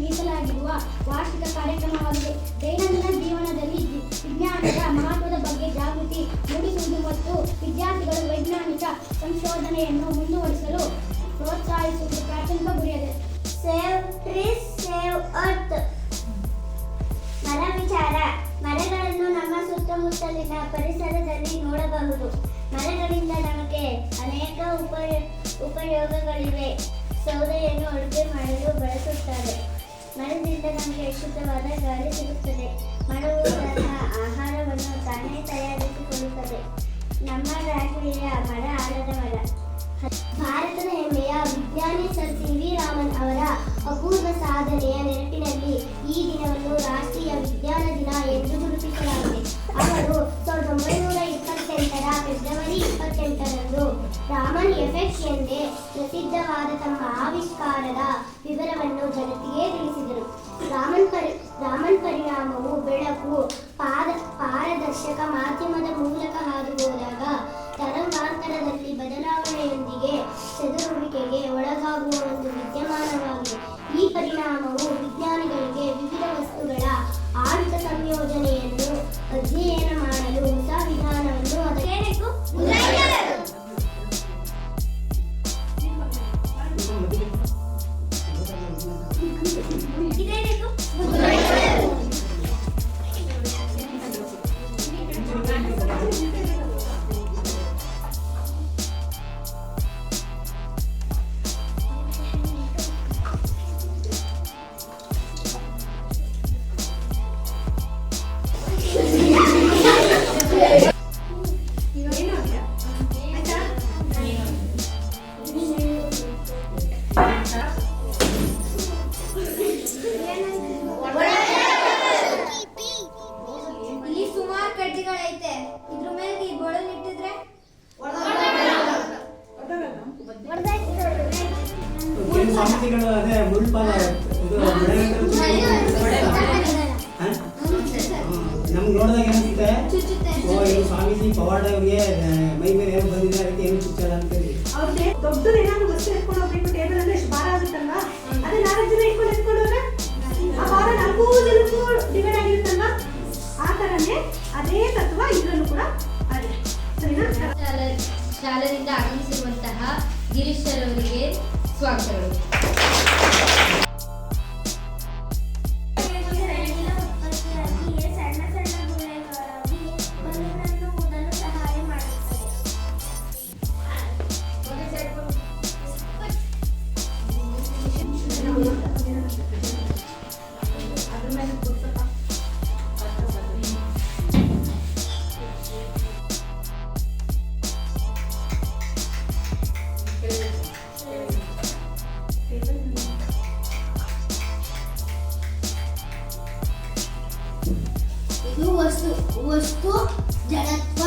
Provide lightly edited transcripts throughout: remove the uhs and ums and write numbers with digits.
ಮೀಸಲಾಗಿರುವ ವಾರ್ಷಿಕ ಕಾರ್ಯಕ್ರಮವಾಗಿದೆ. ದೈನಂದಿನ ಜೀವನದಲ್ಲಿ ವಿಜ್ಞಾನದ ಮಹತ್ವದ ಬಗ್ಗೆ ಜಾಗೃತಿ ಮೂಡಿಸುವುದು ಮತ್ತು ವಿದ್ಯಾರ್ಥಿಗಳು ವೈಜ್ಞಾನಿಕ ಸಂಶೋಧನೆಯನ್ನು ಮುಂದುವರಿಸಲು ಪ್ರೋತ್ಸಾಹಿಸುವುದು ಪ್ರಾಥಮಿಕ ಗುರಿಯಾಗಿದೆ. Save trees save earth. ಮರ ವಿಚಾರ. ಮರಗಳನ್ನು ನಮ್ಮ ಸುತ್ತಮುತ್ತಲಿನ ಪರಿಸರದಲ್ಲಿ ನೋಡಬಹುದು. ಮರಗಳಿಂದ ನಮಗೆ ಅನೇಕ ಉಪಯೋಗಗಳಿವೆ. ಸೌದೆಯನ್ನು ಅಡುಗೆ ಮಾಡಲು ಬಳಸುತ್ತಾರೆ. ಮರದಿಂದ ನಮಗೆ ಶುದ್ಧವಾದ ಗಾಳಿ ಸಿಗುತ್ತದೆ. ಮರವು ತನ್ನ ಆಹಾರವನ್ನು ತಾನೇ ತಯಾರಿಸಿಕೊಳ್ಳುತ್ತದೆ. ನಮ್ಮ ರಾಷ್ಟ್ರೀಯ ಮರ ಆಲದ ಮರ. ಭಾರತದ ಹೆಮ್ಮೆಯ ವಿಜ್ಞಾನಿ ಸರ್ ಸಿ ವಿ ರಾಮನ್ ಅವರ ಅಪೂರ್ವ ಸಾಧನೆಯ ನೆನಪಿನಲ್ಲಿ ಈ ದಿನವನ್ನು ರಾಷ್ಟ್ರೀಯ ವಿಜ್ಞಾನ ದಿನ ಎಂದು ಗುರುತಿಸಲಾಗಿದೆ. ಅವರು 1928ರ ಫೆಬ್ರವರಿ 28ರಂದು ರಾಮನ್ ಎಫೆಕ್ಟ್ ಎಂದೇ ಪ್ರಸಿದ್ಧವಾದ ತಮ್ಮ ಆವಿಷ್ಕಾರದ ವಿವರವನ್ನು ಜಗತ್ತಿಗೆ ತಿಳಿಸಿದರು. ರಾಮನ್ ಪರಿಣಾಮವು ಬೆಳಕು ಪಾರದರ್ಶಕ ಮಾಧ್ಯಮದ ಮೂಲಕ ಹಾದು ಹೋದಾಗ ತರಂಗಾಂತರದಲ್ಲಿ ಬದಲಾವಣೆಯೊಂದಿಗೆ ಚದುರುವಿಕೆಗೆ ಒಳಗಾಗುವ ಒಂದು ವಿದ್ಯಮಾನವಾಗಿದೆ. ಈ ಪರಿಣಾಮವು ವಿಜ್ಞಾನಿಗಳಿಗೆ ವಿವಿಧ ವಸ್ತುಗಳ ಆಳಿತ ಸಂಯೋಜನೆಯನ್ನು ಅಧ್ಯಯನ ಮಾಡಲು ಹೊಸ ವಿಧಾನವನ್ನು ಸ್ವಾಮೀಜಿಗಳು ಅದೇ ಮುಳ್ಪಾಲ ನಮ್ಗೆ ನೋಡಿದಾಗ ಏನಿಸುತ್ತೆ, ಇವರು ಸ್ವಾಮೀಜಿ ಪವಾಡ ಅವ್ರಿಗೆ ಮೈ ಮೇಲೆ ಏನು ಬಂದಿದೆ ಅದಕ್ಕೆ ಏನು ಚುಚ್ಚಲ್ಲ ಅಂತೇಳಿ. ಅವ್ರಿಗೆ ದೊಡ್ಡದು ಏನಾದ್ರು ವಸ್ತು ಎತ್ಕೊಂಡು ಹೋಗ್ಬೇಕು, ಟೇಬಲ್ ಅಂದ್ರೆ ಎಷ್ಟು ಭಾರ ಆಗುತ್ತಲ್ವಾ, ಅದೇ 4 ಜನ ಎತ್ಕೊಂಡೋದ್ರೆ ಆ ಭಾರ 4 ಜನಕ್ಕೂ ಡಿವೈಡ್ ಆಗಿರುತ್ತಲ್ವಾ, ಆ ಥರನೇ ಅದೇ ತತ್ವ ಇದರಲ್ಲೂ ಕೂಡ ಇದೆ. ಸರಿನಾ? ಶಾಲೆಯಿಂದ ಆಗಮಿಸಿರುವಂತಹ ಗಿರೀಶ್ ಸರ್ ಅವರಿಗೆ ಸ್ವಾಗತಗಳು. ಇದು ವಸ್ತು ಜಡತ್ವ.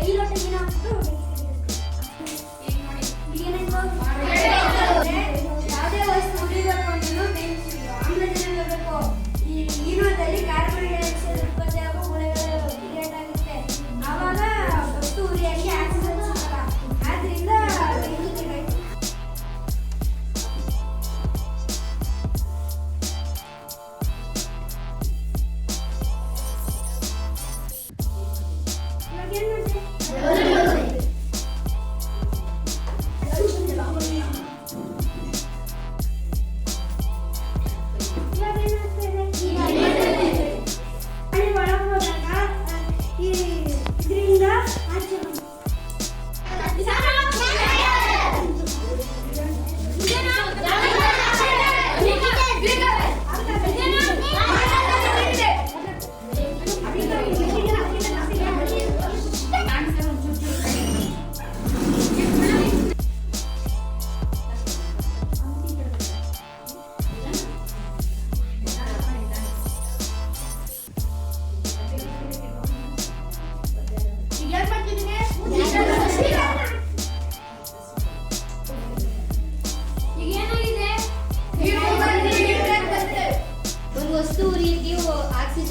ಈ ಲೋಟಕ್ಕೆ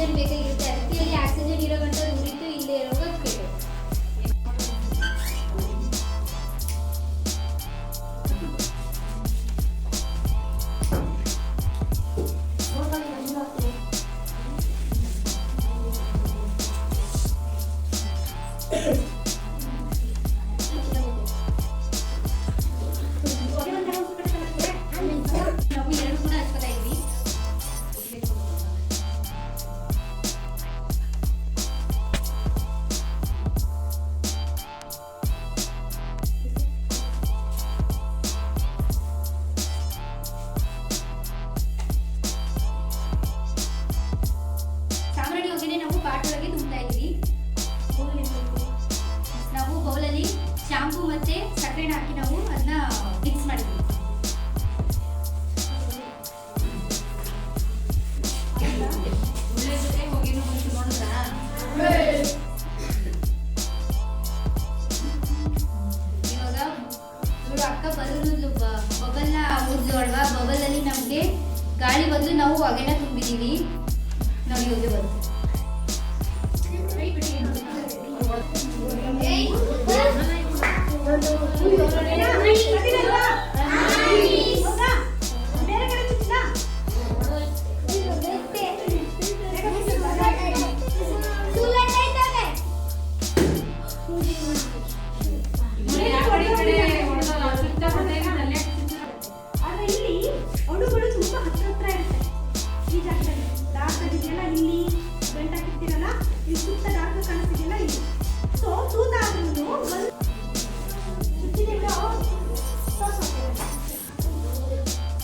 ಆಕ್ಸಿಜನ್ ಬೇಕಾಗಿರುತ್ತೆ. ಅದಕ್ಕೆ ಇಲ್ಲಿ ಆಕ್ಸಿಜನ್ ಇರೋವಂಥದ್ದು ಉರಿತು ಇಲ್ಲೇ ಇರೋವಾಗ ಕೆಟ್ಟು. ನಾವು ಎರಡು ಕೂಡ ಹಚ್ಕೋತಾ ಇದ್ವಿ. ಸಾಂಬ್ರಾಣಿ ಹೊಗೆನೆ ನಾವು ಪಾಟ್ ಒಳಗೆ ತುಂಬ್ತಾ ಇದ್ವಿ. ನಾವು ಬೌಲಲ್ಲಿ ಶಾಂಪೂ ಮತ್ತೆ ಸಕ್ಕರೆನ ಹಾಕಿ ನಾವು ಅದನ್ನ ಮಿಕ್ಸ್ ಮಾಡಿದ್ವಿ. ಇವಾಗ ನೋಡು ಅಕ್ಕ ಬಲೂನ್ ಬಬಲ್ನ ಊದ್ಲು ಅಲ್ವಾ, ಬಬಲ್ ಅಲ್ಲಿ ನಮ್ಗೆ ಗಾಳಿ ಬಂದು ನಾವು ಹೊಗೆನ ತುಂಬಿದೀವಿ. ನೋಡಿ ಹೊಗೆ ಬಂತು. ಬೇರೆ ಕಡೆ ಚುಚ್ಚಿಲ್ಲ? ಆದ್ರೆ ಇಲ್ಲಿ ಅಣುಗಳು ತುಂಬಾ ಹತ್ರ ಹತ್ರ ಇರುತ್ತೆ. ಈ ಜಾಗದಲ್ಲಿ ಡಾರ್ಕ್ ಆಗಿದೆಯಲ್ಲ, ಇಲ್ಲಿ ಗಂಟು ಹಾಕಿರ್ತೀರಲ್ಲ, ಇಲ್ಲಿ ಸುತ್ತ ಡಾರ್ಕ್ ಕಾಣಿಸ್ತಿದೆಯಲ್ಲ ಇಲ್ಲಿ. ಸೊ ತೂತ ಆದ್ರೂ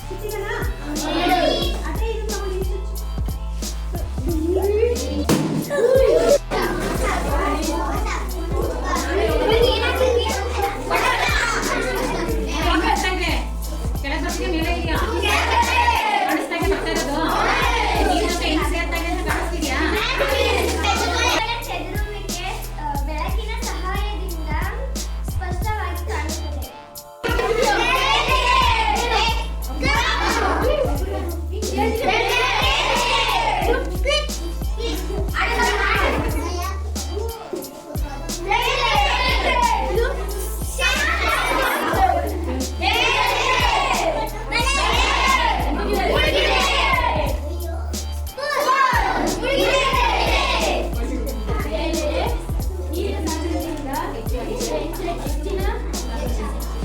ಚುಚ್ಚಿದನಾ? ಅದೇ ಇದು ತಗೊಂಡು ಇಲ್ಲಿ ಚದುರುವಿಕೆ ಬೆಳಕಿನ ಸಹಾಯದಿಂದ ಸ್ಪಷ್ಟವಾಗಿ ಕಾಣುತ್ತದೆ.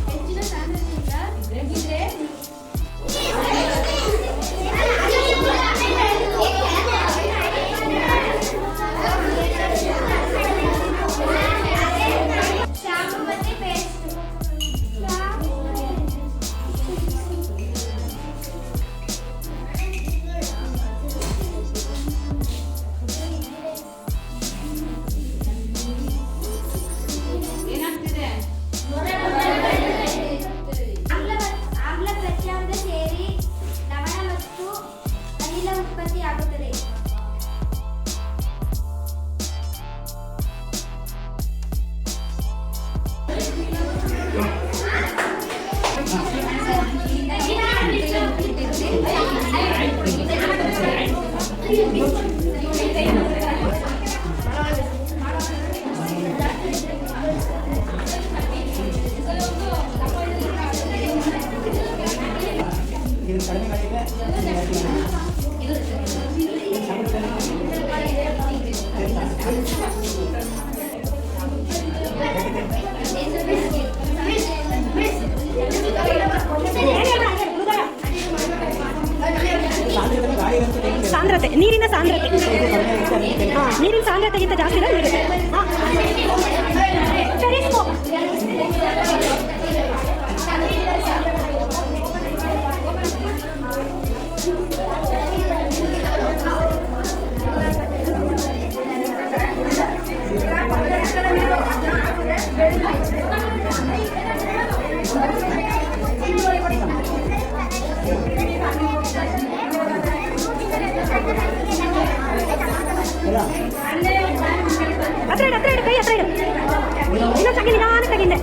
ಹೆಚ್ಚಿನ ಸಾಂದ್ರತೆಯಿಂದ ಇದ್ರೆ ಶಾಂಪು ಮತ್ತೆ ಪೇಸ್ಟ್. ಆಮ್ಲ ಪ್ರತ್ಯಾಮ್ಲ ಸೇರಿ ಲವಣ ಮತ್ತು ಅನಿಲ ಉತ್ಪತ್ತಿಯಾಗುತ್ತದೆ. ಇದು ಕಡಿಮೆ ಆಗಿದೆ. ಸಾಂದ್ರತೆ, ನೀರಿನ ಸಾಂದ್ರತೆ, ನೀರಿನ ಸಾಂದ್ರತೆಗಿಂತ ಜಾಸ್ತಿ ಇರುತ್ತೆ. ಹತ್ರ ಇಡು, ಕೈ ಹತ್ರ ಇಡು. ಇನ್ನೊಂದು ಸೆಕೆಂಡ್ ನಿಧಾನ ತೆಗಿಂದೆ.